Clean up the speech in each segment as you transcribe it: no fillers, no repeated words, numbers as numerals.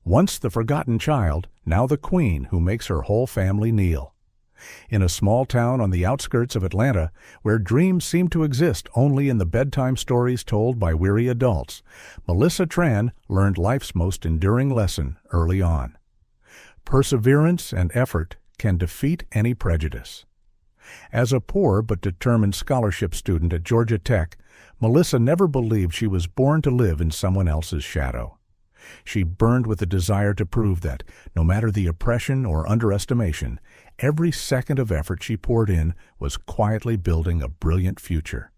Once the forgotten child, now the queen who makes her whole family kneel. In a small town on the outskirts of Atlanta, where dreams seem to exist only in the bedtime stories told by weary adults, Melissa Tran learned life's most enduring lesson early on. Perseverance and effort can defeat any prejudice. As a poor but determined scholarship student at Georgia Tech, Melissa never believed she was born to live in someone else's shadow. She burned with the desire to prove that, no matter the oppression or underestimation, every second of effort she poured in was quietly building a brilliant future.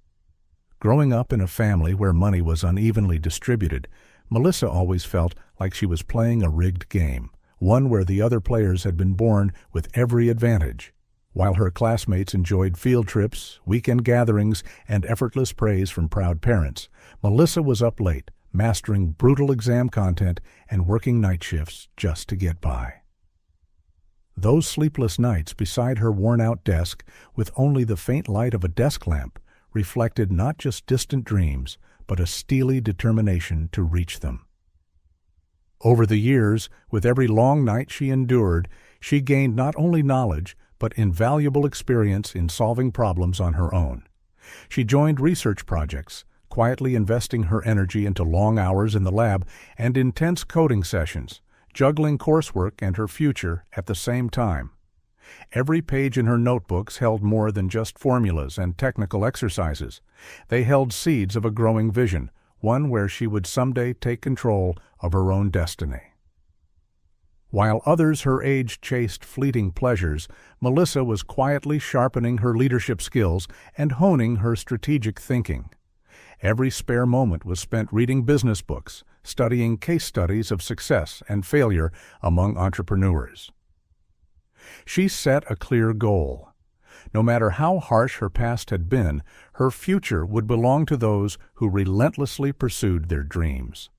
Growing up in a family where money was unevenly distributed, Melissa always felt like she was playing a rigged game, one where the other players had been born with every advantage. While her classmates enjoyed field trips, weekend gatherings, and effortless praise from proud parents, Melissa was up late, mastering brutal exam content and working night shifts just to get by. Those sleepless nights beside her worn-out desk, with only the faint light of a desk lamp, reflected not just distant dreams, but a steely determination to reach them. Over the years, with every long night she endured, she gained not only knowledge, but invaluable experience in solving problems on her own. She joined research projects, quietly investing her energy into long hours in the lab and intense coding sessions, juggling coursework and her future at the same time. Every page in her notebooks held more than just formulas and technical exercises. They held seeds of a growing vision, one where she would someday take control of her own destiny. While others her age chased fleeting pleasures, Melissa was quietly sharpening her leadership skills and honing her strategic thinking. Every spare moment was spent reading business books, studying case studies of success and failure among entrepreneurs. She set a clear goal. No matter how harsh her past had been, her future would belong to those who relentlessly pursued their dreams.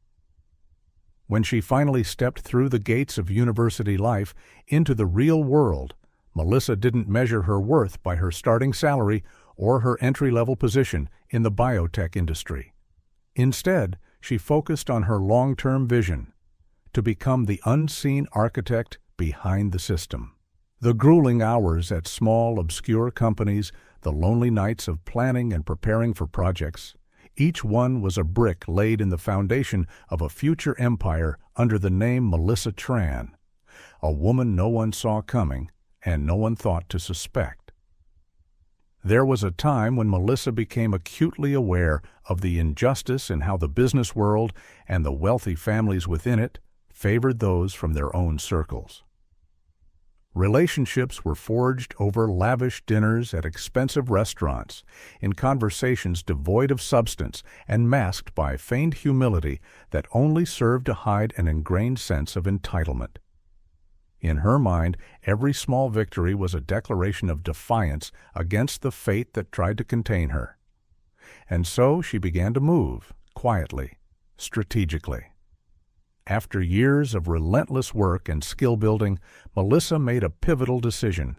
When she finally stepped through the gates of university life into the real world, Melissa didn't measure her worth by her starting salary or her entry-level position in the biotech industry. Instead, she focused on her long-term vision, to become the unseen architect behind the system. The grueling hours at small, obscure companies, the lonely nights of planning and preparing for projects, each one was a brick laid in the foundation of a future empire under the name Melissa Tran, a woman no one saw coming and no one thought to suspect. There was a time when Melissa became acutely aware of the injustice in how the business world and the wealthy families within it favored those from their own circles. Relationships were forged over lavish dinners at expensive restaurants, in conversations devoid of substance and masked by feigned humility that only served to hide an ingrained sense of entitlement. In her mind, every small victory was a declaration of defiance against the fate that tried to contain her. And so she began to move, quietly, strategically. After years of relentless work and skill building, Melissa made a pivotal decision.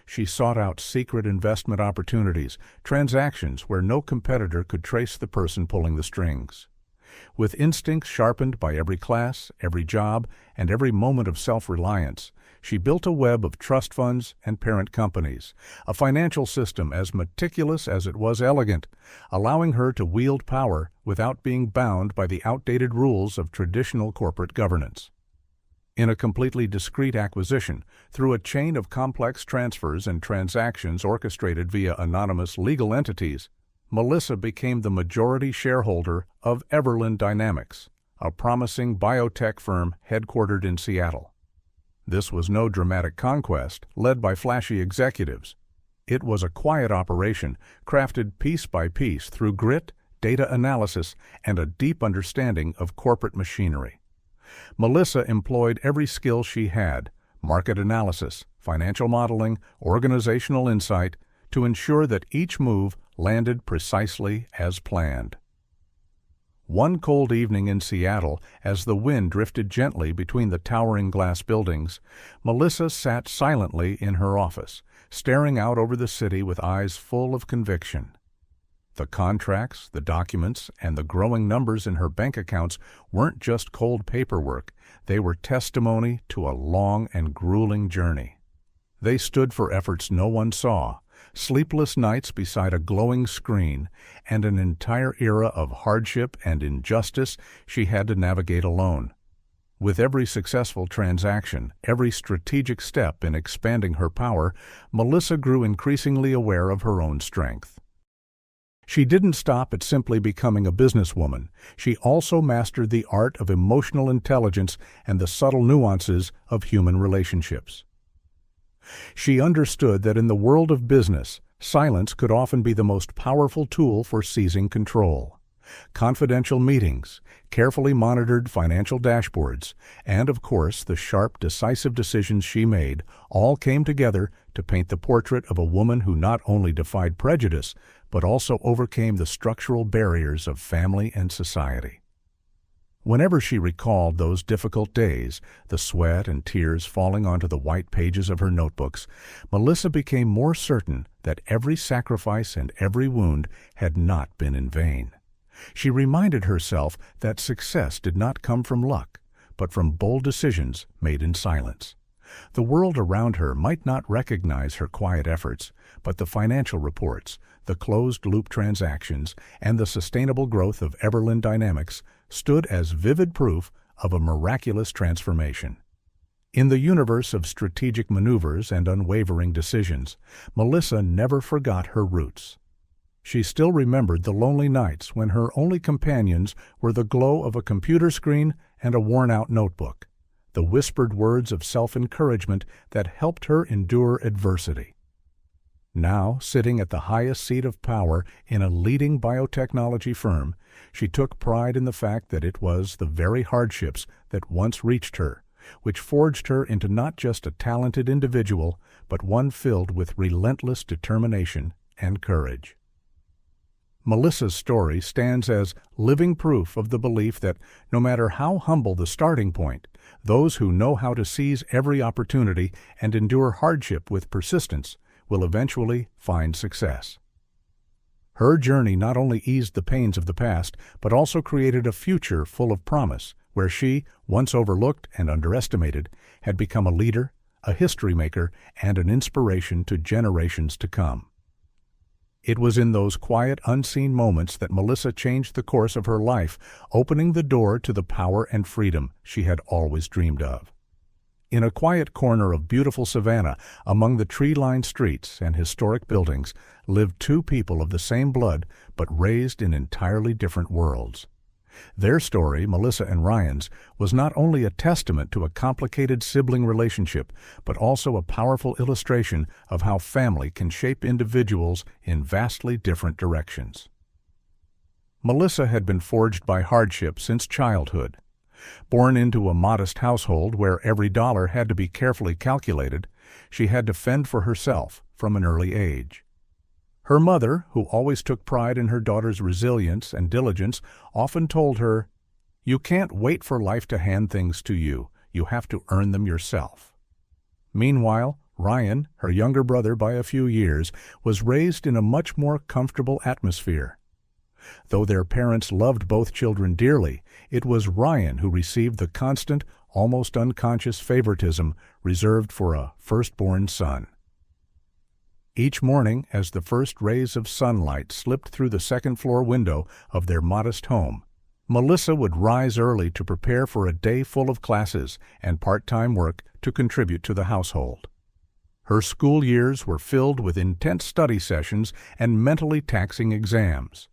She sought out secret investment opportunities, transactions where no competitor could trace the person pulling the strings. With instincts sharpened by every class, every job, and every moment of self-reliance, she built a web of trust funds and parent companies, a financial system as meticulous as it was elegant, allowing her to wield power without being bound by the outdated rules of traditional corporate governance. In a completely discreet acquisition, through a chain of complex transfers and transactions orchestrated via anonymous legal entities, Melissa became the majority shareholder of Everland Dynamics, a promising biotech firm headquartered in Seattle. This was no dramatic conquest led by flashy executives. It was a quiet operation crafted piece by piece through grit, data analysis, and a deep understanding of corporate machinery. Melissa employed every skill she had, market analysis, financial modeling, organizational insight, to ensure that each move landed precisely as planned. One cold evening in Seattle, as the wind drifted gently between the towering glass buildings, Melissa sat silently in her office, staring out over the city with eyes full of conviction. The contracts, the documents, and the growing numbers in her bank accounts weren't just cold paperwork, they were testimony to a long and grueling journey. They stood for efforts no one saw, sleepless nights beside a glowing screen, and an entire era of hardship and injustice she had to navigate alone. With every successful transaction, every strategic step in expanding her power, Melissa grew increasingly aware of her own strength. She didn't stop at simply becoming a businesswoman. She also mastered the art of emotional intelligence and the subtle nuances of human relationships. She understood that in the world of business, silence could often be the most powerful tool for seizing control. Confidential meetings, carefully monitored financial dashboards, and of course the sharp, decisive decisions she made all came together to paint the portrait of a woman who not only defied prejudice, but also overcame the structural barriers of family and society. Whenever she recalled those difficult days, the sweat and tears falling onto the white pages of her notebooks, Melissa became more certain that every sacrifice and every wound had not been in vain. She reminded herself that success did not come from luck, but from bold decisions made in silence. The world around her might not recognize her quiet efforts, but the financial reports, the closed-loop transactions, and the sustainable growth of Everland Dynamics stood as vivid proof of a miraculous transformation. In the universe of strategic maneuvers and unwavering decisions, Melissa never forgot her roots. She still remembered the lonely nights when her only companions were the glow of a computer screen and a worn-out notebook, the whispered words of self-encouragement that helped her endure adversity. Now, sitting at the highest seat of power in a leading biotechnology firm, she took pride in the fact that it was the very hardships that once reached her, which forged her into not just a talented individual, but one filled with relentless determination and courage. Melissa's story stands as living proof of the belief that no matter how humble the starting point, those who know how to seize every opportunity and endure hardship with persistence will eventually find success. Her journey not only eased the pains of the past, but also created a future full of promise, where she, once overlooked and underestimated, had become a leader, a history maker, and an inspiration to generations to come. It was in those quiet, unseen moments that Melissa changed the course of her life, opening the door to the power and freedom she had always dreamed of. In a quiet corner of beautiful Savannah, among the tree-lined streets and historic buildings, lived two people of the same blood, but raised in entirely different worlds. Their story, Melissa and Ryan's, was not only a testament to a complicated sibling relationship, but also a powerful illustration of how family can shape individuals in vastly different directions. Melissa had been forged by hardship since childhood. Born into a modest household where every dollar had to be carefully calculated, she had to fend for herself from an early age. Her mother, who always took pride in her daughter's resilience and diligence, often told her, "You can't wait for life to hand things to you. You have to earn them yourself." Meanwhile, Ryan, her younger brother by a few years, was raised in a much more comfortable atmosphere. Though their parents loved both children dearly, it was Ryan who received the constant, almost unconscious favoritism reserved for a firstborn son. Each morning, as the first rays of sunlight slipped through the second-floor window of their modest home, Melissa would rise early to prepare for a day full of classes and part-time work to contribute to the household. Her school years were filled with intense study sessions and mentally taxing exams.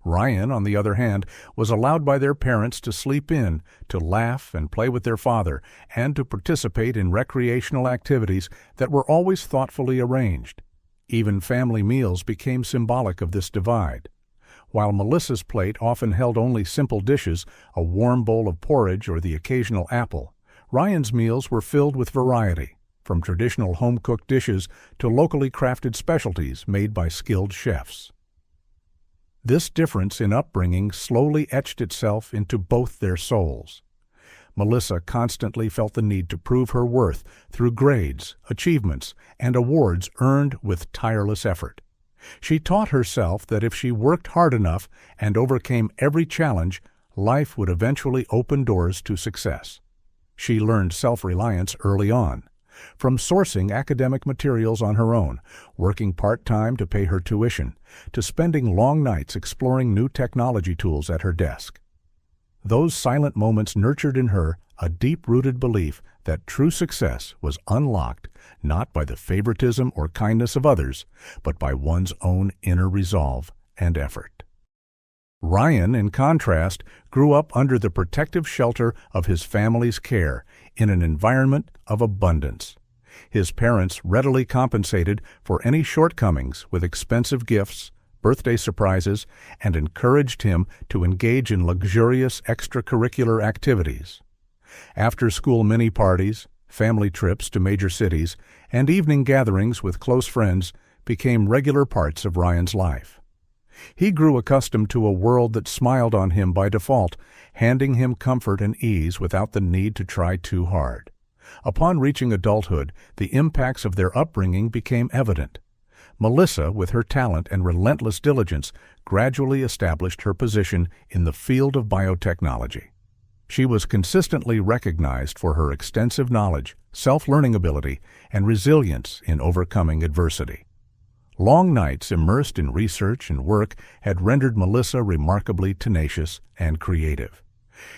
Ryan, on the other hand, was allowed by their parents to sleep in, to laugh and play with their father, and to participate in recreational activities that were always thoughtfully arranged. Even family meals became symbolic of this divide. While Melissa's plate often held only simple dishes, a warm bowl of porridge or the occasional apple, Ryan's meals were filled with variety, from traditional home-cooked dishes to locally crafted specialties made by skilled chefs. This difference in upbringing slowly etched itself into both their souls. Melissa constantly felt the need to prove her worth through grades, achievements, and awards earned with tireless effort. She taught herself that if she worked hard enough and overcame every challenge, life would eventually open doors to success. She learned self-reliance early on, from sourcing academic materials on her own, working part-time to pay her tuition, to spending long nights exploring new technology tools at her desk. Those silent moments nurtured in her a deep-rooted belief that true success was unlocked not by the favoritism or kindness of others, but by one's own inner resolve and effort. Ryan, in contrast, grew up under the protective shelter of his family's care in an environment of abundance. His parents readily compensated for any shortcomings with expensive gifts, birthday surprises, and encouraged him to engage in luxurious extracurricular activities. After-school mini-parties, family trips to major cities, and evening gatherings with close friends became regular parts of Ryan's life. He grew accustomed to a world that smiled on him by default, handing him comfort and ease without the need to try too hard. Upon reaching adulthood, the impacts of their upbringing became evident. Melissa, with her talent and relentless diligence, gradually established her position in the field of biotechnology. She was consistently recognized for her extensive knowledge, self-learning ability, and resilience in overcoming adversity. Long nights immersed in research and work had rendered Melissa remarkably tenacious and creative.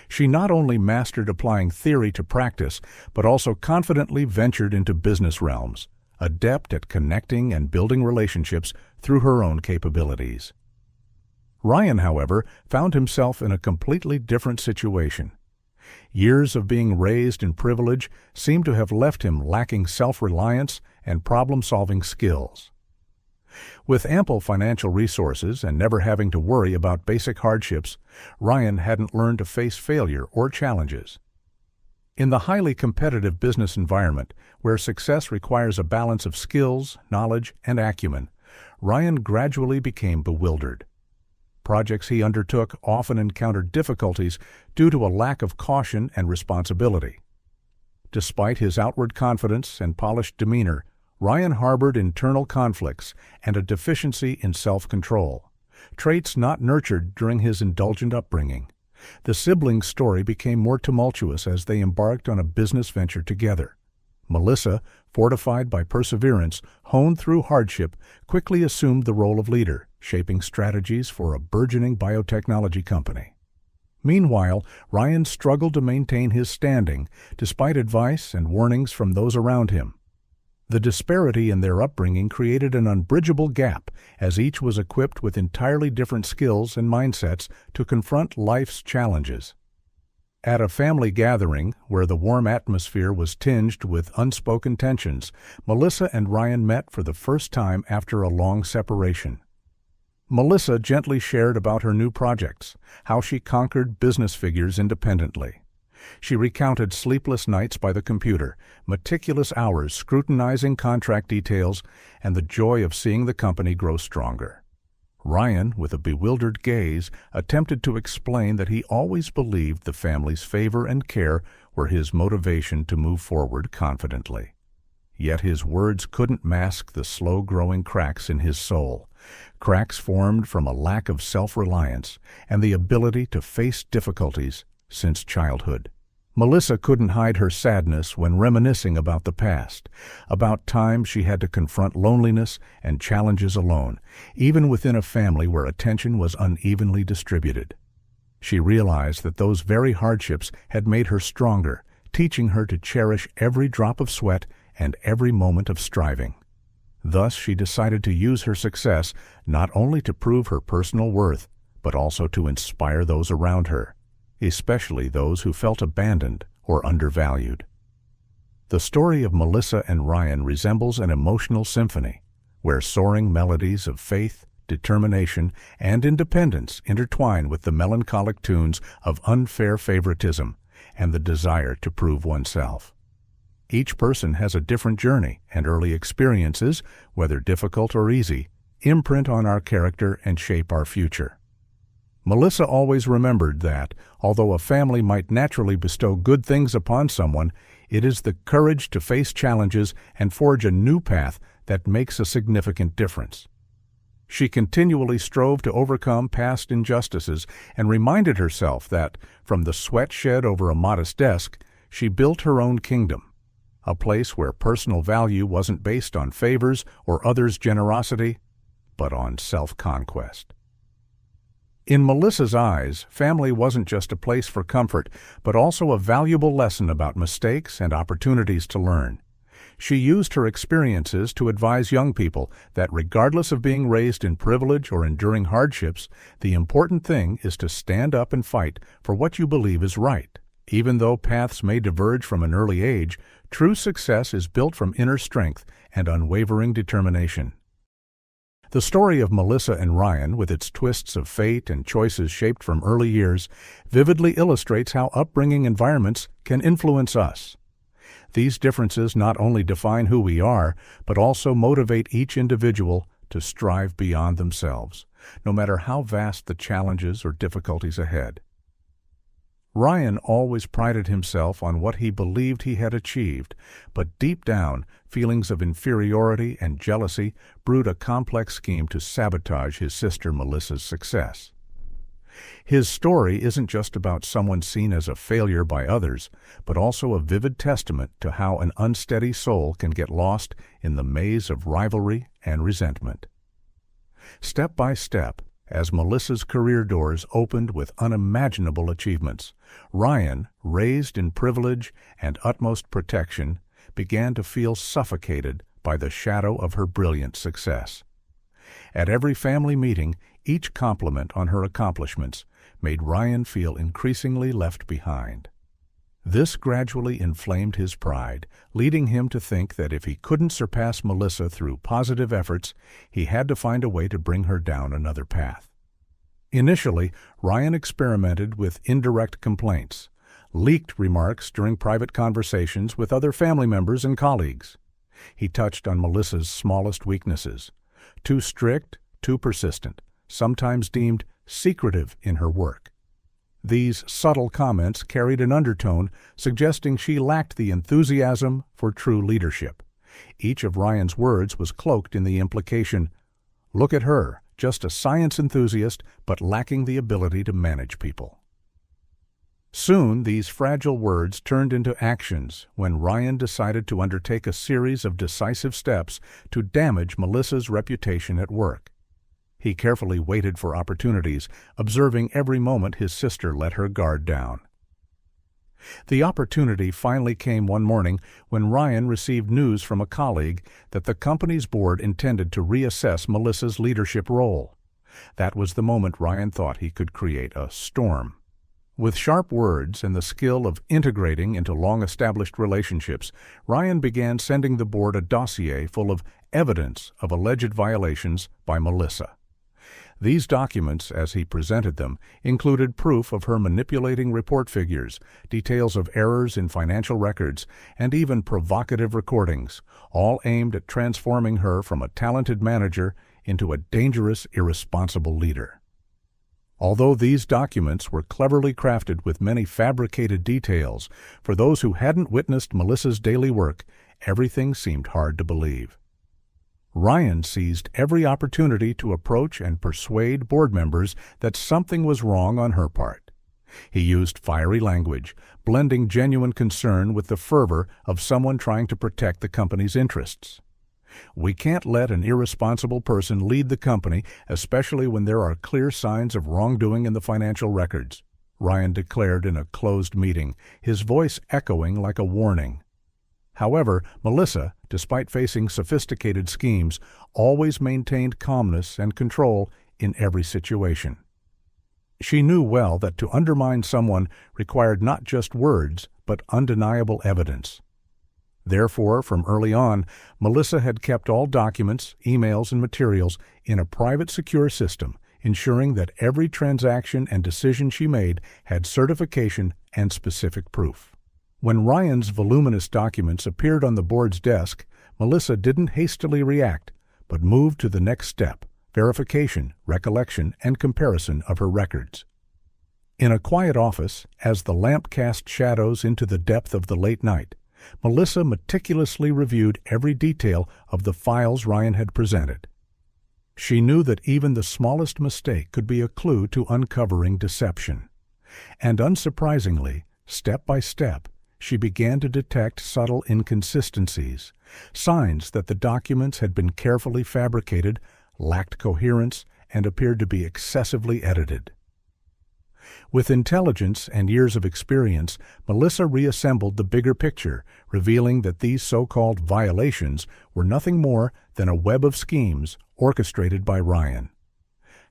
She not only mastered applying theory to practice, but also confidently ventured into business realms, adept at connecting and building relationships through her own capabilities. Ryan, however, found himself in a completely different situation. Years of being raised in privilege seemed to have left him lacking self-reliance and problem-solving skills. With ample financial resources and never having to worry about basic hardships, Ryan hadn't learned to face failure or challenges. In the highly competitive business environment, where success requires a balance of skills, knowledge, and acumen, Ryan gradually became bewildered. Projects he undertook often encountered difficulties due to a lack of caution and responsibility. Despite his outward confidence and polished demeanor, Ryan harbored internal conflicts and a deficiency in self-control, traits not nurtured during his indulgent upbringing. The siblings' story became more tumultuous as they embarked on a business venture together. Melissa, fortified by perseverance, honed through hardship, quickly assumed the role of leader, shaping strategies for a burgeoning biotechnology company. Meanwhile, Ryan struggled to maintain his standing, despite advice and warnings from those around him. The disparity in their upbringing created an unbridgeable gap, as each was equipped with entirely different skills and mindsets to confront life's challenges. At a family gathering, where the warm atmosphere was tinged with unspoken tensions, Melissa and Ryan met for the first time after a long separation. Melissa gently shared about her new projects, how she conquered business figures independently. She recounted sleepless nights by the computer, meticulous hours scrutinizing contract details, and the joy of seeing the company grow stronger. Ryan, with a bewildered gaze, attempted to explain that he always believed the family's favor and care were his motivation to move forward confidently. Yet his words couldn't mask the slow-growing cracks in his soul, cracks formed from a lack of self-reliance and the ability to face difficulties since childhood. Melissa couldn't hide her sadness when reminiscing about the past, about times she had to confront loneliness and challenges alone, even within a family where attention was unevenly distributed. She realized that those very hardships had made her stronger, teaching her to cherish every drop of sweat and every moment of striving. Thus, she decided to use her success not only to prove her personal worth, but also to inspire those around her, especially those who felt abandoned or undervalued. The story of Melissa and Ryan resembles an emotional symphony, where soaring melodies of faith, determination, and independence intertwine with the melancholic tunes of unfair favoritism and the desire to prove oneself. Each person has a different journey, and early experiences, whether difficult or easy, imprint on our character and shape our future. Melissa always remembered that, although a family might naturally bestow good things upon someone, it is the courage to face challenges and forge a new path that makes a significant difference. She continually strove to overcome past injustices and reminded herself that, from the sweat shed over a modest desk, she built her own kingdom, a place where personal value wasn't based on favors or others' generosity, but on self-conquest. In Melissa's eyes, family wasn't just a place for comfort, but also a valuable lesson about mistakes and opportunities to learn. She used her experiences to advise young people that regardless of being raised in privilege or enduring hardships, the important thing is to stand up and fight for what you believe is right. Even though paths may diverge from an early age, true success is built from inner strength and unwavering determination. The story of Melissa and Ryan, with its twists of fate and choices shaped from early years, vividly illustrates how upbringing environments can influence us. These differences not only define who we are, but also motivate each individual to strive beyond themselves, no matter how vast the challenges or difficulties ahead. Ryan always prided himself on what he believed he had achieved, but deep down, feelings of inferiority and jealousy brewed a complex scheme to sabotage his sister Melissa's success. His story isn't just about someone seen as a failure by others, but also a vivid testament to how an unsteady soul can get lost in the maze of rivalry and resentment. Step by step, as Melissa's career doors opened with unimaginable achievements, Ryan, raised in privilege and utmost protection, began to feel suffocated by the shadow of her brilliant success. At every family meeting, each compliment on her accomplishments made Ryan feel increasingly left behind. This gradually inflamed his pride, leading him to think that if he couldn't surpass Melissa through positive efforts, he had to find a way to bring her down another path. Initially, Ryan experimented with indirect complaints, leaked remarks during private conversations with other family members and colleagues. He touched on Melissa's smallest weaknesses: too strict, too persistent, sometimes deemed secretive in her work. These subtle comments carried an undertone suggesting she lacked the enthusiasm for true leadership. Each of Ryan's words was cloaked in the implication, "Look at her, just a science enthusiast, but lacking the ability to manage people." Soon, these fragile words turned into actions when Ryan decided to undertake a series of decisive steps to damage Melissa's reputation at work. He carefully waited for opportunities, observing every moment his sister let her guard down. The opportunity finally came one morning when Ryan received news from a colleague that the company's board intended to reassess Melissa's leadership role. That was the moment Ryan thought he could create a storm. With sharp words and the skill of integrating into long-established relationships, Ryan began sending the board a dossier full of evidence of alleged violations by Melissa. These documents, as he presented them, included proof of her manipulating report figures, details of errors in financial records, and even provocative recordings, all aimed at transforming her from a talented manager into a dangerous, irresponsible leader. Although these documents were cleverly crafted with many fabricated details, for those who hadn't witnessed Melissa's daily work, everything seemed hard to believe. Ryan seized every opportunity to approach and persuade board members that something was wrong on her part. He used fiery language, blending genuine concern with the fervor of someone trying to protect the company's interests. "We can't let an irresponsible person lead the company, especially when there are clear signs of wrongdoing in the financial records," Ryan declared in a closed meeting, his voice echoing like a warning. However, Melissa, despite facing sophisticated schemes, always maintained calmness and control in every situation. She knew well that to undermine someone required not just words, but undeniable evidence. Therefore, from early on, Melissa had kept all documents, emails, and materials in a private, secure system, ensuring that every transaction and decision she made had certification and specific proof. When Ryan's voluminous documents appeared on the board's desk, Melissa didn't hastily react, but moved to the next step: verification, recollection, and comparison of her records. In a quiet office, as the lamp cast shadows into the depth of the late night, Melissa meticulously reviewed every detail of the files Ryan had presented. She knew that even the smallest mistake could be a clue to uncovering deception. And unsurprisingly, step by step, she began to detect subtle inconsistencies, signs that the documents had been carefully fabricated, lacked coherence, and appeared to be excessively edited. With intelligence and years of experience, Melissa reassembled the bigger picture, revealing that these so-called violations were nothing more than a web of schemes orchestrated by Ryan.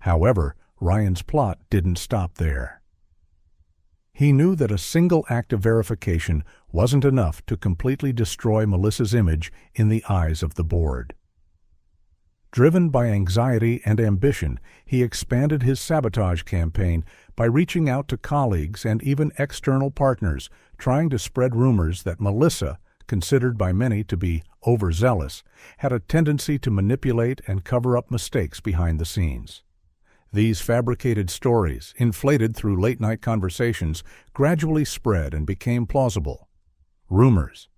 However, Ryan's plot didn't stop there. He knew that a single act of verification wasn't enough to completely destroy Melissa's image in the eyes of the board. Driven by anxiety and ambition, he expanded his sabotage campaign by reaching out to colleagues and even external partners, trying to spread rumors that Melissa, considered by many to be overzealous, had a tendency to manipulate and cover up mistakes behind the scenes. These fabricated stories, inflated through late-night conversations, gradually spread and became plausible. Rumors.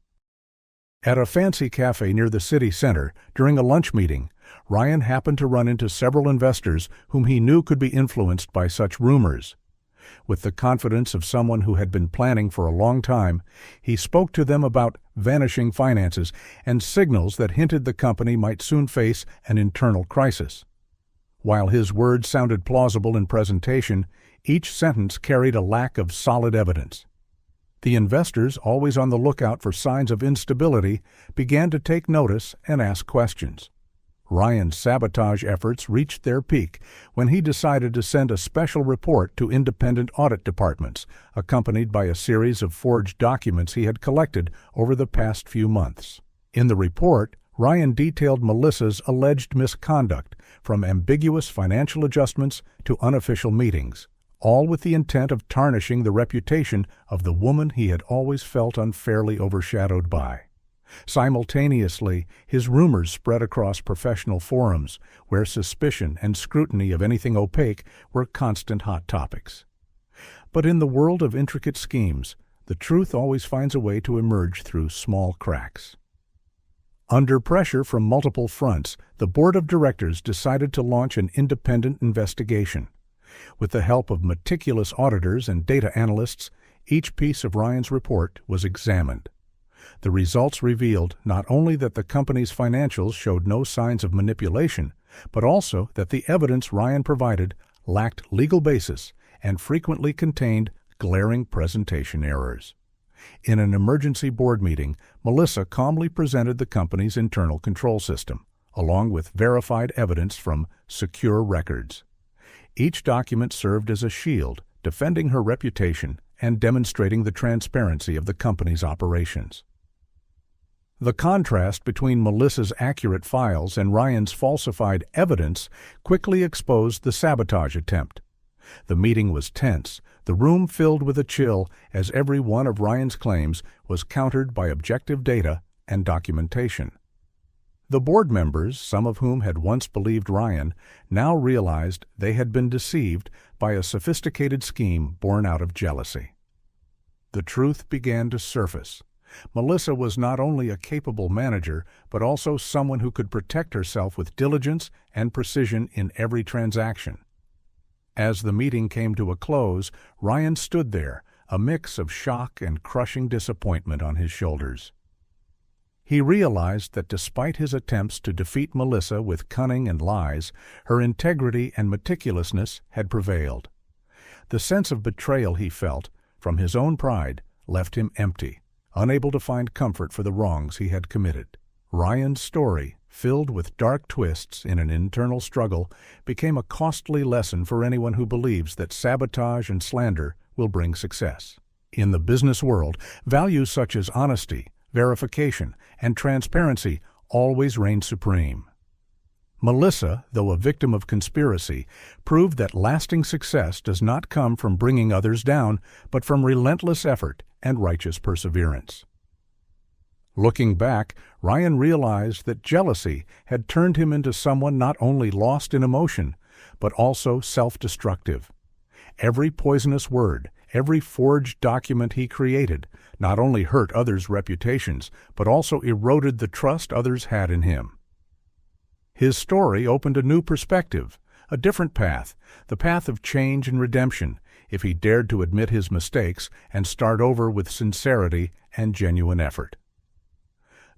At a fancy cafe near the city center, during a lunch meeting, Ryan happened to run into several investors whom he knew could be influenced by such rumors. With the confidence of someone who had been planning for a long time, he spoke to them about vanishing finances and signals that hinted the company might soon face an internal crisis. While his words sounded plausible in presentation, each sentence carried a lack of solid evidence. The investors, always on the lookout for signs of instability, began to take notice and ask questions. Ryan's sabotage efforts reached their peak when he decided to send a special report to independent audit departments, accompanied by a series of forged documents he had collected over the past few months. In the report, Ryan detailed Melissa's alleged misconduct, from ambiguous financial adjustments to unofficial meetings, all with the intent of tarnishing the reputation of the woman he had always felt unfairly overshadowed by. Simultaneously, his rumors spread across professional forums, where suspicion and scrutiny of anything opaque were constant hot topics. But in the world of intricate schemes, the truth always finds a way to emerge through small cracks. Under pressure from multiple fronts, the board of directors decided to launch an independent investigation. With the help of meticulous auditors and data analysts, each piece of Ryan's report was examined. The results revealed not only that the company's financials showed no signs of manipulation, but also that the evidence Ryan provided lacked legal basis and frequently contained glaring presentation errors. In an emergency board meeting, Melissa calmly presented the company's internal control system, along with verified evidence from secure records. Each document served as a shield, defending her reputation and demonstrating the transparency of the company's operations. The contrast between Melissa's accurate files and Ryan's falsified evidence quickly exposed the sabotage attempt. The meeting was tense, the room filled with a chill, as every one of Ryan's claims was countered by objective data and documentation. The board members, some of whom had once believed Ryan, now realized they had been deceived by a sophisticated scheme born out of jealousy. The truth began to surface. Melissa was not only a capable manager, but also someone who could protect herself with diligence and precision in every transaction. As the meeting came to a close, Ryan stood there, a mix of shock and crushing disappointment on his shoulders. He realized that despite his attempts to defeat Melissa with cunning and lies, her integrity and meticulousness had prevailed. The sense of betrayal he felt, from his own pride, left him empty, unable to find comfort for the wrongs he had committed. Ryan's story, filled with dark twists in an internal struggle, became a costly lesson for anyone who believes that sabotage and slander will bring success. In the business world, values such as honesty, verification, and transparency always reign supreme. Melissa, though a victim of conspiracy, proved that lasting success does not come from bringing others down, but from relentless effort and righteous perseverance. Looking back, Ryan realized that jealousy had turned him into someone not only lost in emotion, but also self-destructive. Every poisonous word, every forged document he created, not only hurt others' reputations, but also eroded the trust others had in him. His story opened a new perspective, a different path, the path of change and redemption, if he dared to admit his mistakes and start over with sincerity and genuine effort.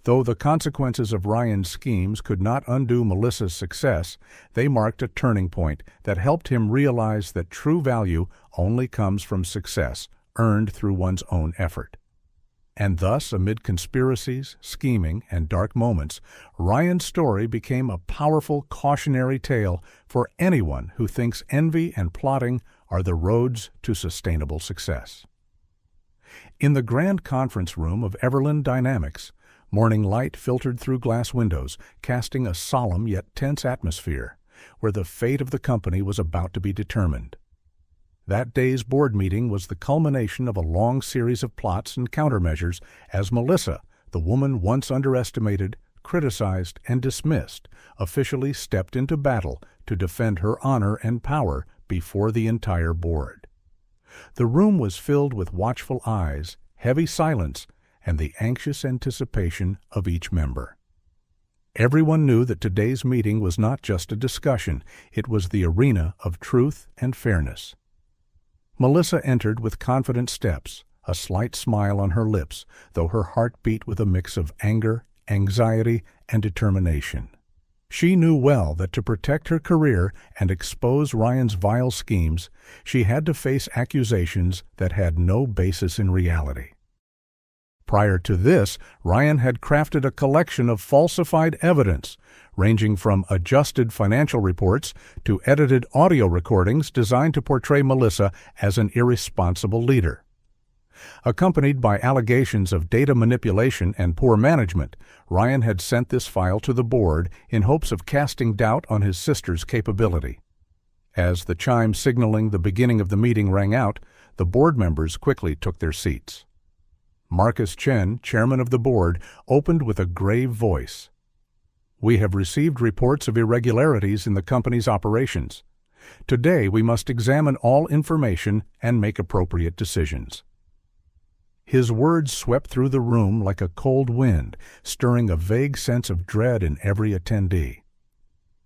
Though the consequences of Ryan's schemes could not undo Melissa's success, they marked a turning point that helped him realize that true value only comes from success, earned through one's own effort. And thus, amid conspiracies, scheming, and dark moments, Ryan's story became a powerful cautionary tale for anyone who thinks envy and plotting are the roads to sustainable success. In the grand conference room of Everland Dynamics, morning light filtered through glass windows, casting a solemn yet tense atmosphere, where the fate of the company was about to be determined. That day's board meeting was the culmination of a long series of plots and countermeasures as Melissa, the woman once underestimated, criticized, and dismissed, officially stepped into battle to defend her honor and power before the entire board. The room was filled with watchful eyes, heavy silence, and the anxious anticipation of each member. Everyone knew that today's meeting was not just a discussion, it was the arena of truth and fairness. Melissa entered with confident steps, a slight smile on her lips, though her heart beat with a mix of anger, anxiety, and determination. She knew well that to protect her career and expose Ryan's vile schemes, she had to face accusations that had no basis in reality. Prior to this, Ryan had crafted a collection of falsified evidence, ranging from adjusted financial reports to edited audio recordings designed to portray Melissa as an irresponsible leader. Accompanied by allegations of data manipulation and poor management, Ryan had sent this file to the board in hopes of casting doubt on his sister's capability. As the chime signaling the beginning of the meeting rang out, the board members quickly took their seats. Marcus Chen, chairman of the board, opened with a grave voice. "We have received reports of irregularities in the company's operations. Today we must examine all information and make appropriate decisions." His words swept through the room like a cold wind, stirring a vague sense of dread in every attendee.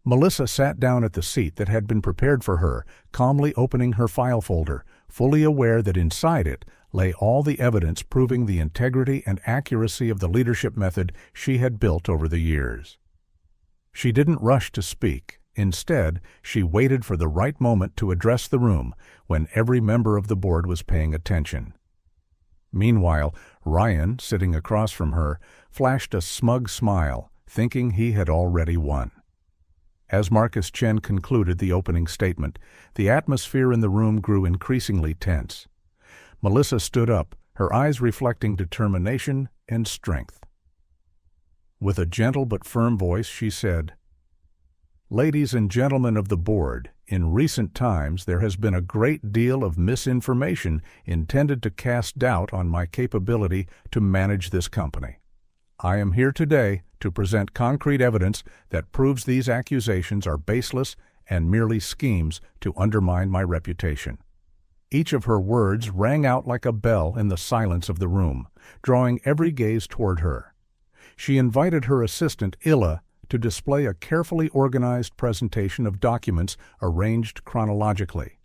Melissa sat down at the seat that had been prepared for her, calmly opening her file folder, fully aware that inside it lay all the evidence proving the integrity and accuracy of the leadership method she had built over the years. She didn't rush to speak. Instead, she waited for the right moment to address the room when every member of the board was paying attention. Meanwhile, Ryan, sitting across from her, flashed a smug smile, thinking he had already won. As Marcus Chen concluded the opening statement, the atmosphere in the room grew increasingly tense. Melissa stood up, her eyes reflecting determination and strength. With a gentle but firm voice, she said, "Ladies and gentlemen of the board, in recent times there has been a great deal of misinformation intended to cast doubt on my capability to manage this company. I am here today to present concrete evidence that proves these accusations are baseless and merely schemes to undermine my reputation." Each of her words rang out like a bell in the silence of the room, drawing every gaze toward her. She invited her assistant, Illa, to display a carefully organized presentation of documents arranged chronologically.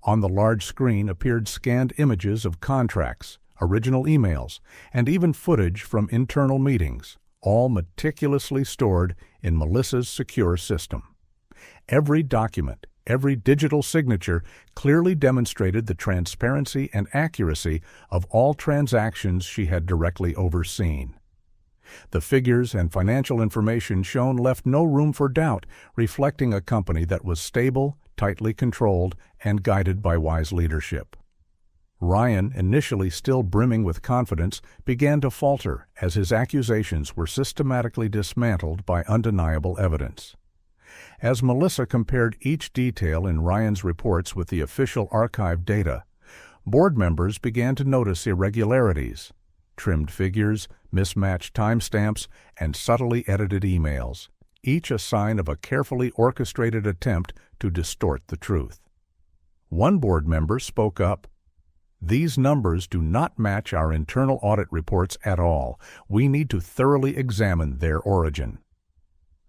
On the large screen appeared scanned images of contracts, original emails, and even footage from internal meetings, all meticulously stored in Melissa's secure system. Every document, every digital signature clearly demonstrated the transparency and accuracy of all transactions she had directly overseen. The figures and financial information shown left no room for doubt, reflecting a company that was stable, tightly controlled, and guided by wise leadership. Ryan, initially still brimming with confidence, began to falter as his accusations were systematically dismantled by undeniable evidence. As Melissa compared each detail in Ryan's reports with the official archived data, board members began to notice irregularities: trimmed figures, mismatched timestamps, and subtly edited emails, each a sign of a carefully orchestrated attempt to distort the truth. One board member spoke up. "These numbers do not match our internal audit reports at all. We need to thoroughly examine their origin."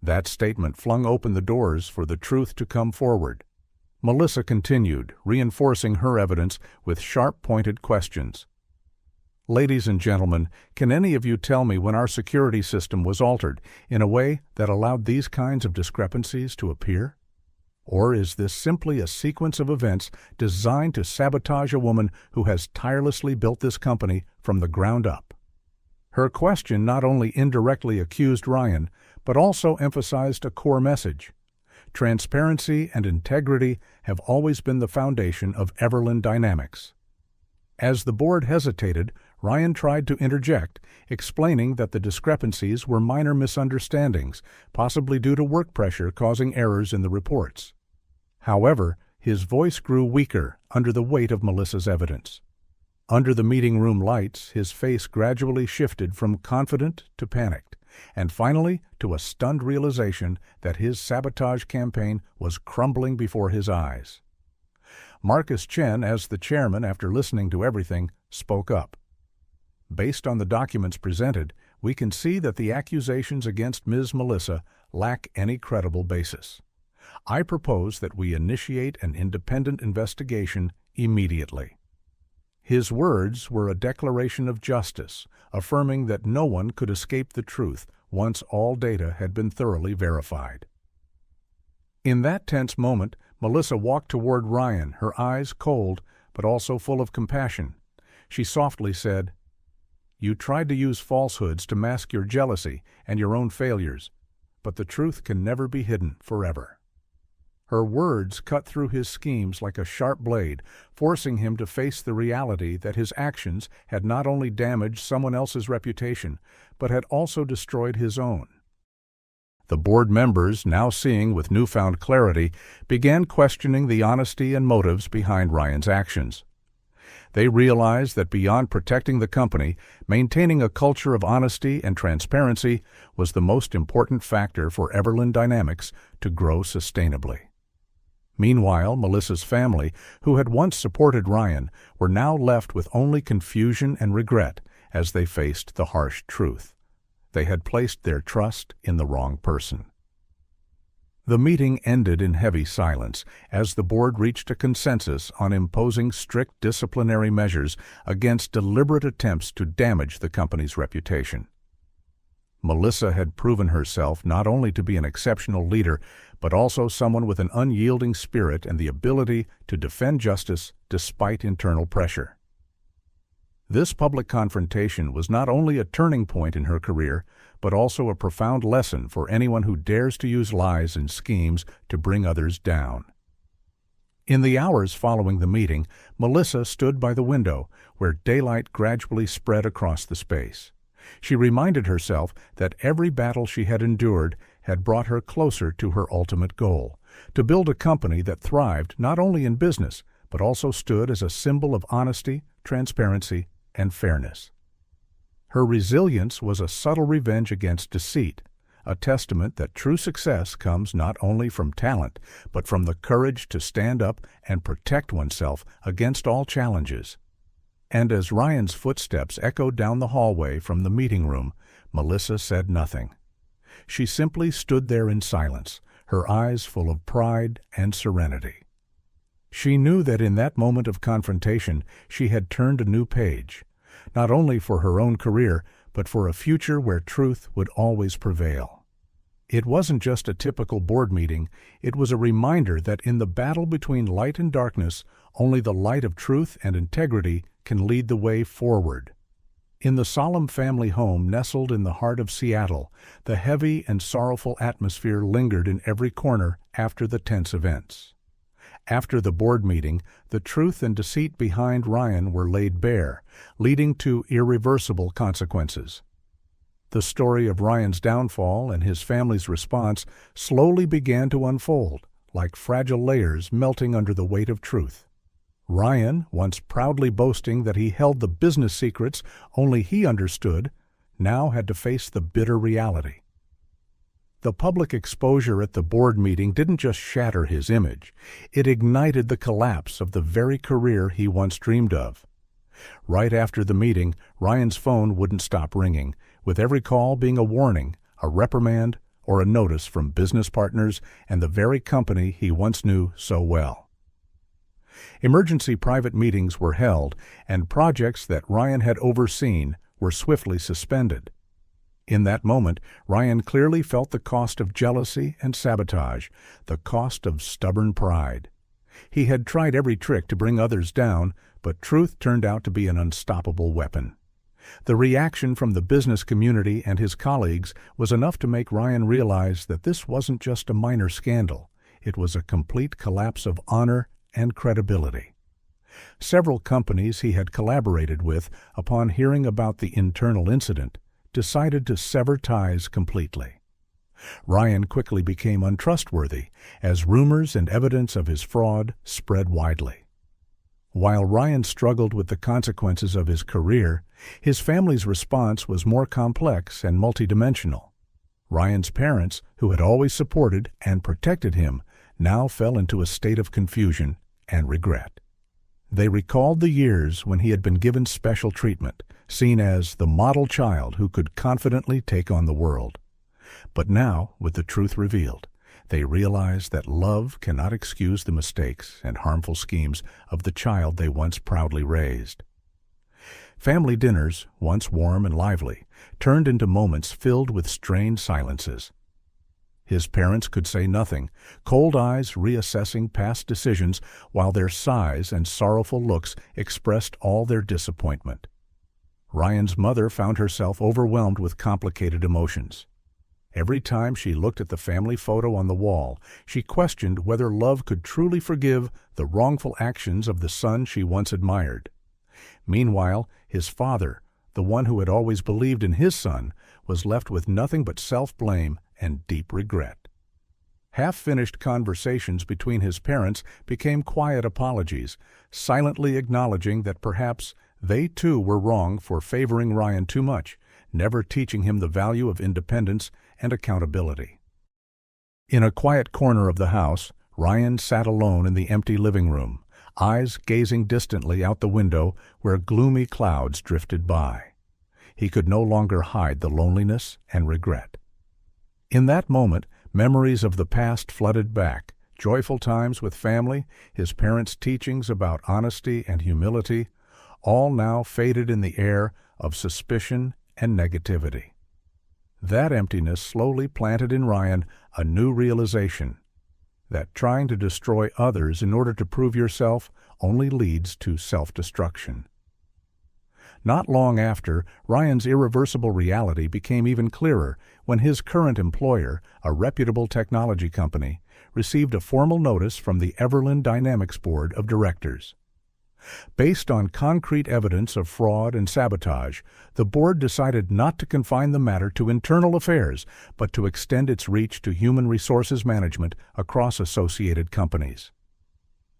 That statement flung open the doors for the truth to come forward. Melissa continued, reinforcing her evidence with sharp-pointed questions. "Ladies and gentlemen, can any of you tell me when our security system was altered in a way that allowed these kinds of discrepancies to appear? Or is this simply a sequence of events designed to sabotage a woman who has tirelessly built this company from the ground up?" Her question not only indirectly accused Ryan, but also emphasized a core message. Transparency and integrity have always been the foundation of Everland Dynamics. As the board hesitated, Ryan tried to interject, explaining that the discrepancies were minor misunderstandings, possibly due to work pressure causing errors in the reports. However, his voice grew weaker under the weight of Melissa's evidence. Under the meeting room lights, his face gradually shifted from confident to panicked, and finally to a stunned realization that his sabotage campaign was crumbling before his eyes. Marcus Chen, as the chairman, after listening to everything, spoke up. "Based on the documents presented, we can see that the accusations against Ms. Melissa lack any credible basis. I propose that we initiate an independent investigation immediately." His words were a declaration of justice, affirming that no one could escape the truth once all data had been thoroughly verified. In that tense moment, Melissa walked toward Ryan, her eyes cold but also full of compassion. She softly said, "You tried to use falsehoods to mask your jealousy and your own failures, but the truth can never be hidden forever." Her words cut through his schemes like a sharp blade, forcing him to face the reality that his actions had not only damaged someone else's reputation, but had also destroyed his own. The board members, now seeing with newfound clarity, began questioning the honesty and motives behind Ryan's actions. They realized that beyond protecting the company, maintaining a culture of honesty and transparency was the most important factor for Everland Dynamics to grow sustainably. Meanwhile, Melissa's family, who had once supported Ryan, were now left with only confusion and regret as they faced the harsh truth. They had placed their trust in the wrong person. The meeting ended in heavy silence as the board reached a consensus on imposing strict disciplinary measures against deliberate attempts to damage the company's reputation. Melissa had proven herself not only to be an exceptional leader, but also someone with an unyielding spirit and the ability to defend justice despite internal pressure. This public confrontation was not only a turning point in her career, but also a profound lesson for anyone who dares to use lies and schemes to bring others down. In the hours following the meeting, Melissa stood by the window, where daylight gradually spread across the space. She reminded herself that every battle she had endured had brought her closer to her ultimate goal, to build a company that thrived not only in business, but also stood as a symbol of honesty, transparency, and fairness. Her resilience was a subtle revenge against deceit, a testament that true success comes not only from talent, but from the courage to stand up and protect oneself against all challenges. And as Ryan's footsteps echoed down the hallway from the meeting room, Melissa said nothing. She simply stood there in silence, her eyes full of pride and serenity. She knew that in that moment of confrontation she had turned a new page, not only for her own career, but for a future where truth would always prevail. It wasn't just a typical board meeting, it was a reminder that in the battle between light and darkness, only the light of truth and integrity can lead the way forward. In the solemn family home nestled in the heart of Seattle, the heavy and sorrowful atmosphere lingered in every corner after the tense events. After the board meeting, the truth and deceit behind Ryan were laid bare, leading to irreversible consequences. The story of Ryan's downfall and his family's response slowly began to unfold, like fragile layers melting under the weight of truth. Ryan, once proudly boasting that he held the business secrets only he understood, now had to face the bitter reality. The public exposure at the board meeting didn't just shatter his image, it ignited the collapse of the very career he once dreamed of. Right after the meeting, Ryan's phone wouldn't stop ringing, with every call being a warning, a reprimand, or a notice from business partners and the very company he once knew so well. Emergency private meetings were held, and projects that Ryan had overseen were swiftly suspended. In that moment, Ryan clearly felt the cost of jealousy and sabotage, the cost of stubborn pride. He had tried every trick to bring others down, but truth turned out to be an unstoppable weapon. The reaction from the business community and his colleagues was enough to make Ryan realize that this wasn't just a minor scandal. It was a complete collapse of honor and credibility. Several companies he had collaborated with, upon hearing about the internal incident, decided to sever ties completely. Ryan quickly became untrustworthy as rumors and evidence of his fraud spread widely. While Ryan struggled with the consequences of his career, his family's response was more complex and multidimensional. Ryan's parents, who had always supported and protected him, now fell into a state of confusion and regret. They recalled the years when he had been given special treatment, seen as the model child who could confidently take on the world. But now, with the truth revealed, they realized that love cannot excuse the mistakes and harmful schemes of the child they once proudly raised. Family dinners, once warm and lively, turned into moments filled with strained silences. His parents could say nothing, cold eyes reassessing past decisions while their sighs and sorrowful looks expressed all their disappointment. Ryan's mother found herself overwhelmed with complicated emotions. Every time she looked at the family photo on the wall, she questioned whether love could truly forgive the wrongful actions of the son she once admired. Meanwhile, his father, the one who had always believed in his son, was left with nothing but self-blame and deep regret. Half-finished conversations between his parents became quiet apologies, silently acknowledging that perhaps they too were wrong for favoring Ryan too much, never teaching him the value of independence and accountability. In a quiet corner of the house, Ryan sat alone in the empty living room, eyes gazing distantly out the window where gloomy clouds drifted by. He could no longer hide the loneliness and regret. In that moment, memories of the past flooded back, joyful times with family, his parents' teachings about honesty and humility, all now faded in the air of suspicion and negativity. That emptiness slowly planted in Ryan a new realization that trying to destroy others in order to prove yourself only leads to self-destruction. Not long after, Ryan's irreversible reality became even clearer when his current employer, a reputable technology company, received a formal notice from the Everland Dynamics Board of Directors. Based on concrete evidence of fraud and sabotage, the board decided not to confine the matter to internal affairs, but to extend its reach to human resources management across associated companies.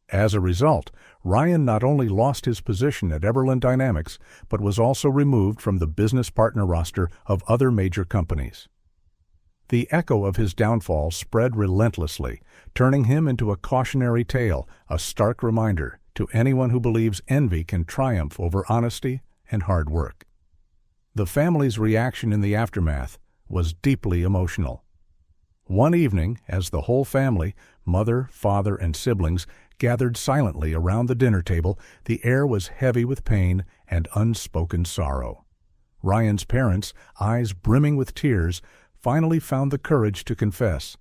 As a result, Ryan not only lost his position at Everland Dynamics, but was also removed from the business partner roster of other major companies. The echo of his downfall spread relentlessly, turning him into a cautionary tale, a stark reminder to anyone who believes envy can triumph over honesty and hard work. The family's reaction in the aftermath was deeply emotional. One evening, as the whole family, mother, father, and siblings, gathered silently around the dinner table, the air was heavy with pain and unspoken sorrow. Ryan's parents, eyes brimming with tears, finally found the courage to confess,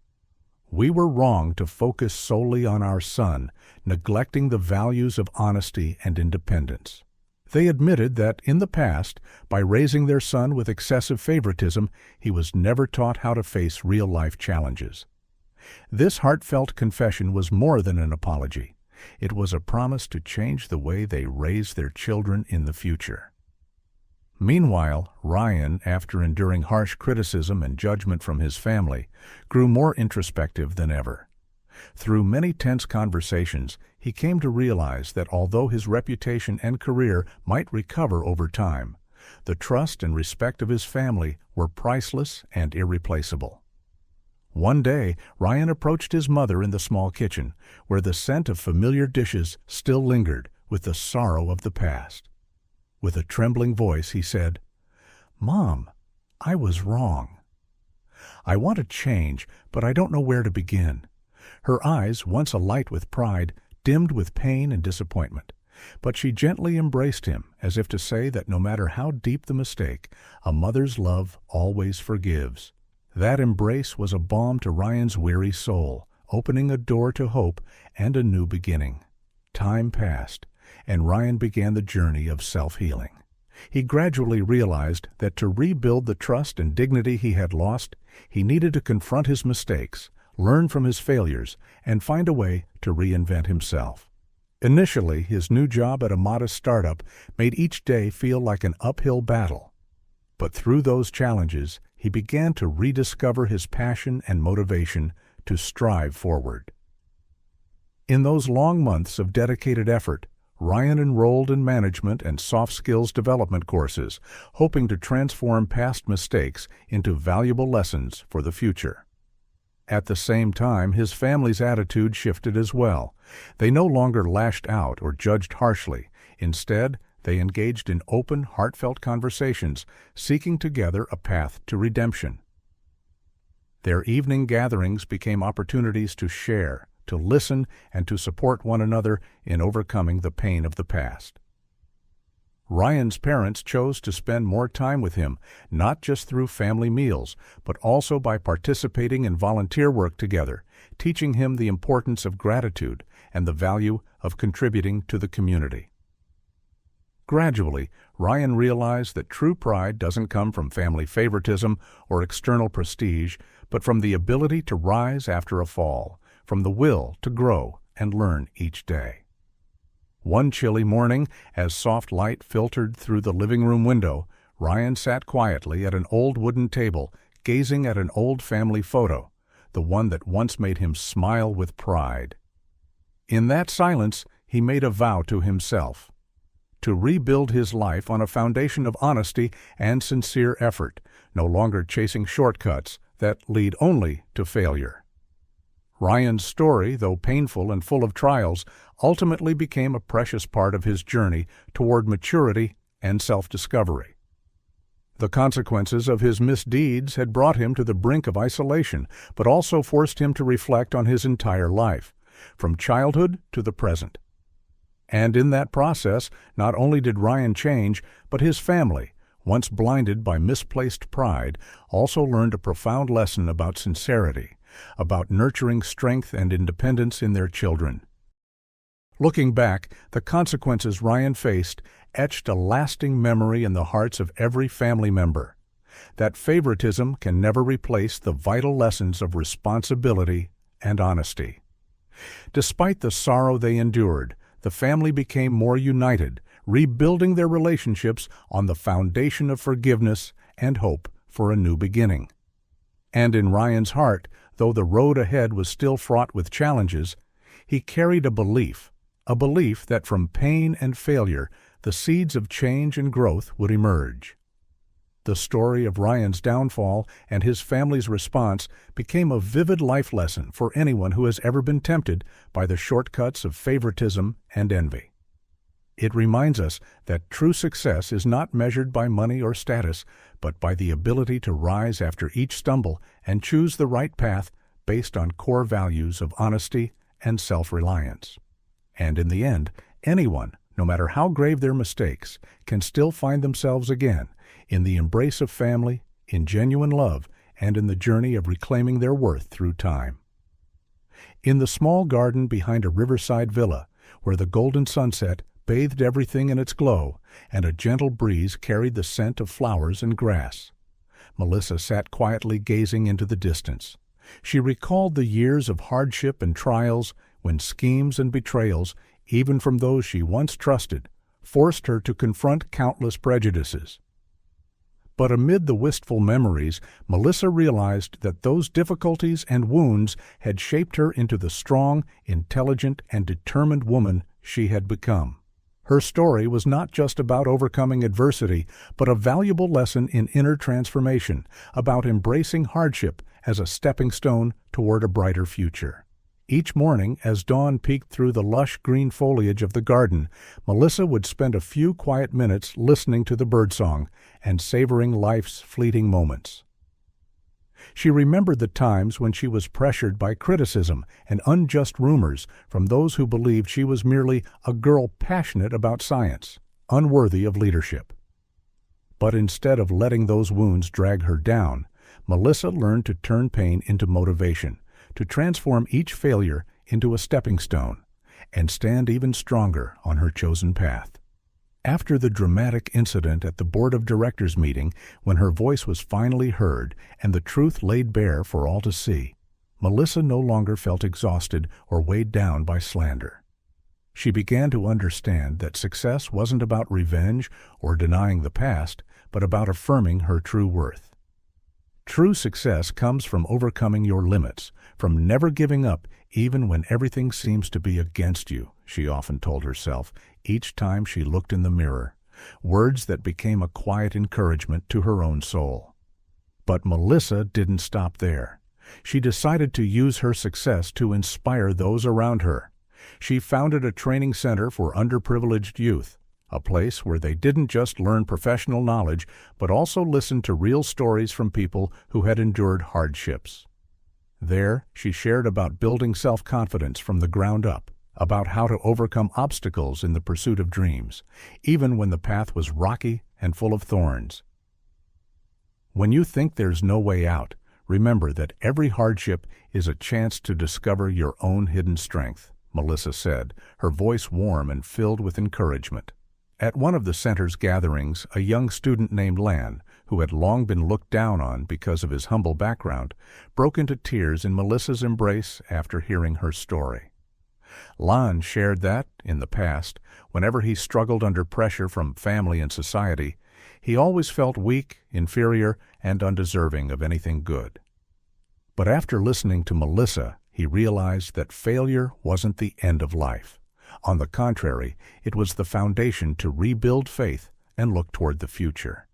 "We were wrong to focus solely on our son, neglecting the values of honesty and independence." They admitted that in the past, by raising their son with excessive favoritism, he was never taught how to face real-life challenges. This heartfelt confession was more than an apology. It was a promise to change the way they raise their children in the future. Meanwhile, Ryan, after enduring harsh criticism and judgment from his family, grew more introspective than ever. Through many tense conversations, he came to realize that although his reputation and career might recover over time, the trust and respect of his family were priceless and irreplaceable. One day, Ryan approached his mother in the small kitchen, where the scent of familiar dishes still lingered with the sorrow of the past. With a trembling voice, he said, "Mom, I was wrong. I want to change, but I don't know where to begin." Her eyes, once alight with pride, dimmed with pain and disappointment. But she gently embraced him, as if to say that no matter how deep the mistake, a mother's love always forgives. That embrace was a balm to Ryan's weary soul, opening a door to hope and a new beginning. Time passed, and Ryan began the journey of self-healing. He gradually realized that to rebuild the trust and dignity he had lost, he needed to confront his mistakes, learn from his failures, and find a way to reinvent himself. Initially, his new job at a modest startup made each day feel like an uphill battle. But through those challenges, he began to rediscover his passion and motivation to strive forward. In those long months of dedicated effort, Ryan enrolled in management and soft skills development courses, hoping to transform past mistakes into valuable lessons for the future. At the same time, his family's attitude shifted as well. They no longer lashed out or judged harshly. Instead, they engaged in open, heartfelt conversations, seeking together a path to redemption. Their evening gatherings became opportunities to share, to listen, and to support one another in overcoming the pain of the past. Ryan's parents chose to spend more time with him, not just through family meals, but also by participating in volunteer work together, teaching him the importance of gratitude and the value of contributing to the community. Gradually, Ryan realized that true pride doesn't come from family favoritism or external prestige, but from the ability to rise after a fall, from the will to grow and learn each day. One chilly morning, as soft light filtered through the living room window, Ryan sat quietly at an old wooden table, gazing at an old family photo, the one that once made him smile with pride. In that silence, he made a vow to himself to rebuild his life on a foundation of honesty and sincere effort, no longer chasing shortcuts that lead only to failure. Ryan's story, though painful and full of trials, ultimately became a precious part of his journey toward maturity and self-discovery. The consequences of his misdeeds had brought him to the brink of isolation, but also forced him to reflect on his entire life, from childhood to the present. And in that process, not only did Ryan change, but his family, once blinded by misplaced pride, also learned a profound lesson about sincerity, about nurturing strength and independence in their children. Looking back, the consequences Ryan faced etched a lasting memory in the hearts of every family member. That favoritism can never replace the vital lessons of responsibility and honesty. Despite the sorrow they endured, the family became more united, rebuilding their relationships on the foundation of forgiveness and hope for a new beginning. And in Ryan's heart, though the road ahead was still fraught with challenges, he carried a belief that from pain and failure, the seeds of change and growth would emerge. The story of Ryan's downfall and his family's response became a vivid life lesson for anyone who has ever been tempted by the shortcuts of favoritism and envy. It reminds us that true success is not measured by money or status, but by the ability to rise after each stumble and choose the right path based on core values of honesty and self-reliance. And in the end, anyone, no matter how grave their mistakes, can still find themselves again in the embrace of family, in genuine love, and in the journey of reclaiming their worth through time. In the small garden behind a riverside villa, where the golden sunset bathed everything in its glow, and a gentle breeze carried the scent of flowers and grass, Melissa sat quietly gazing into the distance. She recalled the years of hardship and trials when schemes and betrayals, even from those she once trusted, forced her to confront countless prejudices. But amid the wistful memories, Melissa realized that those difficulties and wounds had shaped her into the strong, intelligent, and determined woman she had become. Her story was not just about overcoming adversity, but a valuable lesson in inner transformation, about embracing hardship as a stepping stone toward a brighter future. Each morning, as dawn peeked through the lush green foliage of the garden, Melissa would spend a few quiet minutes listening to the birdsong and savoring life's fleeting moments. She remembered the times when she was pressured by criticism and unjust rumors from those who believed she was merely a girl passionate about science, unworthy of leadership. But instead of letting those wounds drag her down, Melissa learned to turn pain into motivation, to transform each failure into a stepping stone, and stand even stronger on her chosen path. After the dramatic incident at the board of directors meeting, when her voice was finally heard and the truth laid bare for all to see, Melissa no longer felt exhausted or weighed down by slander. She began to understand that success wasn't about revenge or denying the past, but about affirming her true worth. True success comes from overcoming your limits, from never giving up even when everything seems to be against you, she often told herself each time she looked in the mirror, words that became a quiet encouragement to her own soul. But Melissa didn't stop there. She decided to use her success to inspire those around her. She founded a training center for underprivileged youth, a place where they didn't just learn professional knowledge, but also listened to real stories from people who had endured hardships. There, she shared about building self-confidence from the ground up, about how to overcome obstacles in the pursuit of dreams, even when the path was rocky and full of thorns. When you think there's no way out, remember that every hardship is a chance to discover your own hidden strength, Melissa said, her voice warm and filled with encouragement. At one of the center's gatherings, a young student named Lan, who had long been looked down on because of his humble background, broke into tears in Melissa's embrace after hearing her story. Lan shared that, in the past, whenever he struggled under pressure from family and society, he always felt weak, inferior, and undeserving of anything good. But after listening to Melissa, he realized that failure wasn't the end of life. On the contrary, it was the foundation to rebuild faith and look toward the future.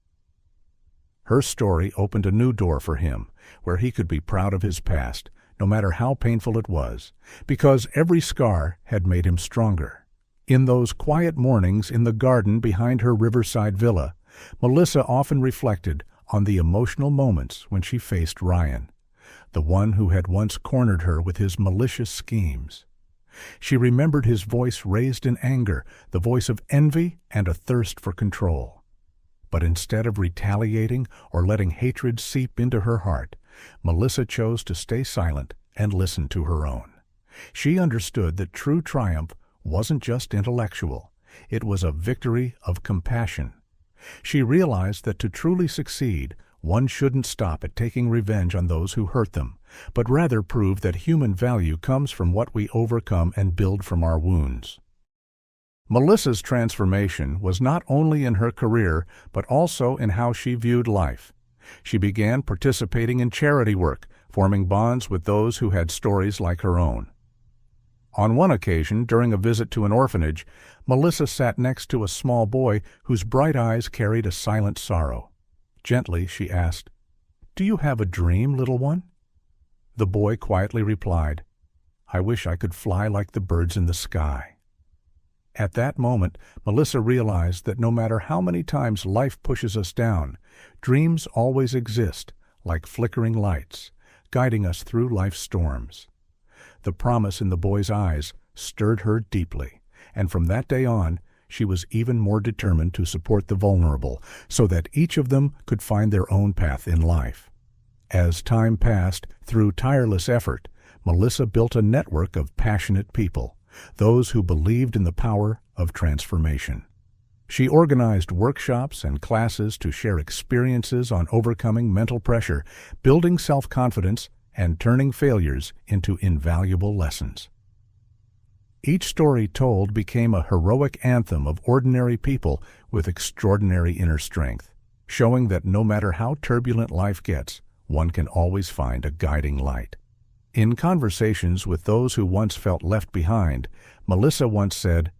Her story opened a new door for him, where he could be proud of his past, no matter how painful it was, because every scar had made him stronger. In those quiet mornings in the garden behind her riverside villa, Melissa often reflected on the emotional moments when she faced Ryan, the one who had once cornered her with his malicious schemes. She remembered his voice raised in anger, the voice of envy and a thirst for control. But instead of retaliating or letting hatred seep into her heart, Melissa chose to stay silent and listen to her own. She understood that true triumph wasn't just intellectual, it was a victory of compassion. She realized that to truly succeed, one shouldn't stop at taking revenge on those who hurt them, but rather prove that human value comes from what we overcome and build from our wounds. Melissa's transformation was not only in her career, but also in how she viewed life. She began participating in charity work, forming bonds with those who had stories like her own. On one occasion, during a visit to an orphanage, Melissa sat next to a small boy whose bright eyes carried a silent sorrow. Gently, she asked, "Do you have a dream, little one?" The boy quietly replied, "I wish I could fly like the birds in the sky." At that moment, Melissa realized that no matter how many times life pushes us down, dreams always exist, like flickering lights, guiding us through life's storms. The promise in the boy's eyes stirred her deeply, and from that day on, she was even more determined to support the vulnerable, so that each of them could find their own path in life. As time passed, through tireless effort, Melissa built a network of passionate people, those who believed in the power of transformation. She organized workshops and classes to share experiences on overcoming mental pressure, building self-confidence, and turning failures into invaluable lessons. Each story told became a heroic anthem of ordinary people with extraordinary inner strength, showing that no matter how turbulent life gets, one can always find a guiding light. In conversations with those who once felt left behind, Melissa once said,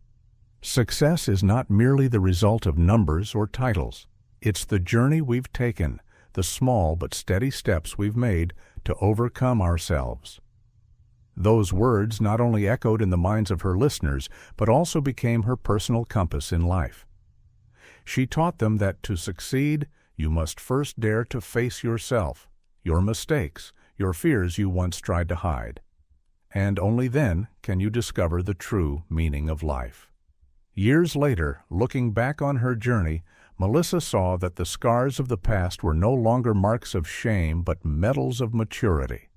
"Success is not merely the result of numbers or titles. It's the journey we've taken, the small but steady steps we've made to overcome ourselves." Those words not only echoed in the minds of her listeners, but also became her personal compass in life. She taught them that to succeed, you must first dare to face yourself, your mistakes, your fears you once tried to hide. And only then can you discover the true meaning of life. Years later, looking back on her journey, Melissa saw that the scars of the past were no longer marks of shame but medals of maturity.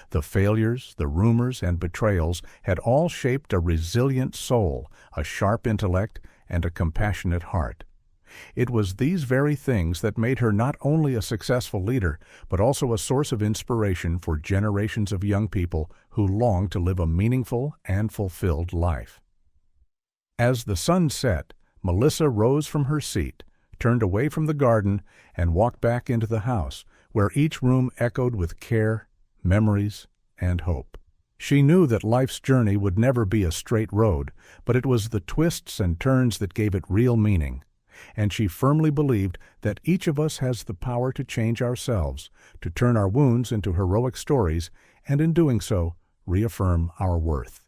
The failures, the rumors, and betrayals had all shaped a resilient soul, a sharp intellect, and a compassionate heart. It was these very things that made her not only a successful leader, but also a source of inspiration for generations of young people who long to live a meaningful and fulfilled life. As the sun set, Melissa rose from her seat, turned away from the garden, and walked back into the house, where each room echoed with care, memories, and hope. She knew that life's journey would never be a straight road, but it was the twists and turns that gave it real meaning. And she firmly believed that each of us has the power to change ourselves, to turn our wounds into heroic stories, and in doing so, reaffirm our worth.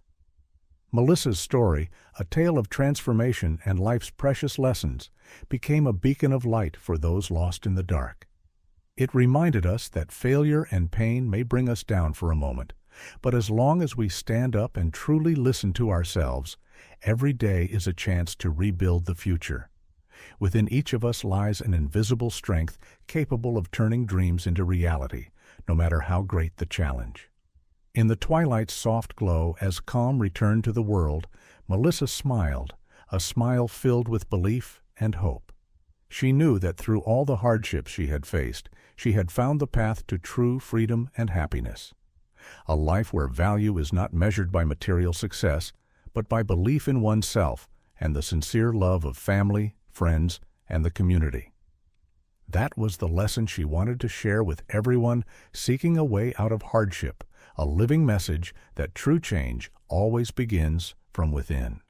Melissa's story, a tale of transformation and life's precious lessons, became a beacon of light for those lost in the dark. It reminded us that failure and pain may bring us down for a moment, but as long as we stand up and truly listen to ourselves, every day is a chance to rebuild the future. Within each of us lies an invisible strength capable of turning dreams into reality, no matter how great the challenge. In the twilight's soft glow, as calm returned to the world, Melissa smiled, a smile filled with belief and hope. She knew that through all the hardships she had faced, she had found the path to true freedom and happiness. A life where value is not measured by material success, but by belief in oneself and the sincere love of family, friends, and the community. That was the lesson she wanted to share with everyone seeking a way out of hardship, a living message that true change always begins from within.